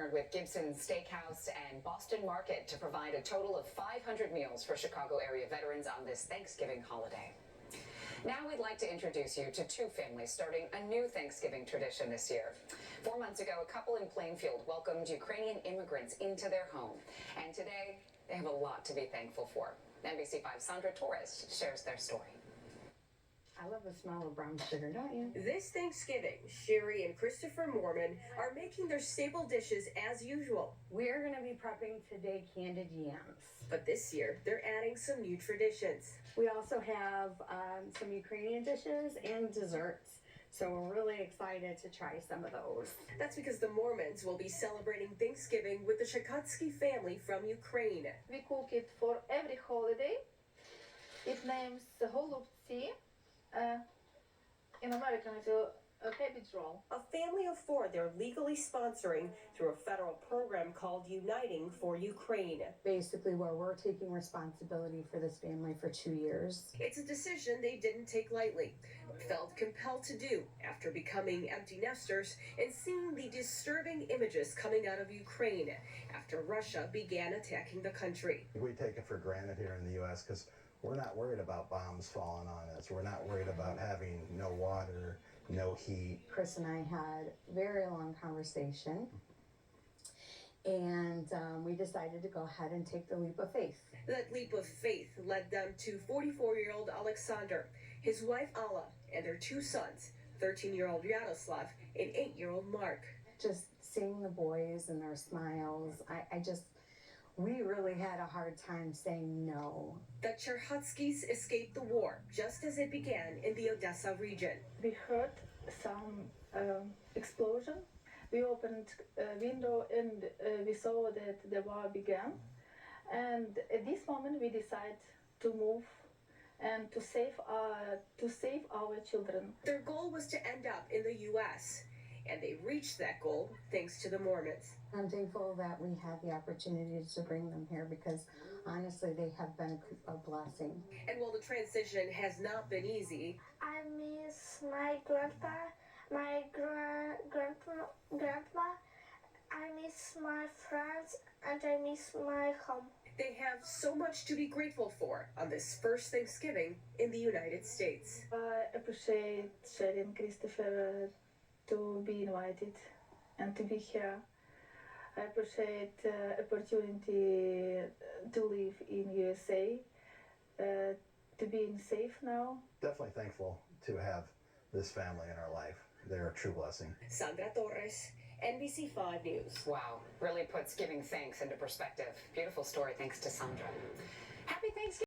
partnered with Gibson Steakhouse and Boston Market to provide a total of 500 meals for Chicago area veterans on this Thanksgiving holiday. Now we'd like to introduce you to two families starting a new Thanksgiving tradition this year. 4 months ago, a couple in Plainfield welcomed Ukrainian immigrants into their home. And today, they have a lot to be thankful for. NBC5's Sandra Torres shares their story. I love the smell of brown sugar, don't you? This Thanksgiving, Sherry and Christopher Mormon are making their staple dishes as usual. We're going to be prepping today candied yams. But this year, they're adding some new traditions. We also have some Ukrainian dishes and desserts. So we're really excited to try some of those. That's because the Mormons will be celebrating Thanksgiving with the Shakatsky family from Ukraine. We cook it for every holiday. It names Holubtsi. In American, it's a cabbage roll. A family of four they're legally sponsoring through a federal program called Uniting for Ukraine. Basically, where we're taking responsibility for this family for 2 years. It's a decision they didn't take lightly, but felt compelled to do after becoming empty nesters and seeing the disturbing images coming out of Ukraine after Russia began attacking the country. We take it for granted here in the U.S. because we're not worried about bombs falling on us. We're not worried about having no water, no heat. Chris and I had a very long conversation, and we decided to go ahead and take the leap of faith. That leap of faith led them to 44-year-old Alexander, his wife Alla, and their two sons, 13-year-old Yaroslav and 8-year-old Mark. Just seeing the boys and their smiles, we really had a hard time saying no. The Cherhutskys escaped the war just as it began in the Odessa region. We heard some explosion. We opened a window and we saw that the war began. And at this moment, we decided to move and to save our children. Their goal was to end up in the U.S., and they reached that goal thanks to the Mormons. I'm thankful that we had the opportunity to bring them here because honestly they have been a blessing. And while the transition has not been easy, I miss my grandpa, my grandma. I miss my friends and I miss my home. they have so much to be grateful for on this first Thanksgiving in the United States. I appreciate Sherry and Christopher to be invited and to be here. I appreciate opportunity to live in USA, to being safe now. Definitely thankful to have this family in our life. They're a true blessing. Sandra Torres, NBC5 News. Wow, really puts giving thanks into perspective. Beautiful story, thanks to Sandra. Happy Thanksgiving.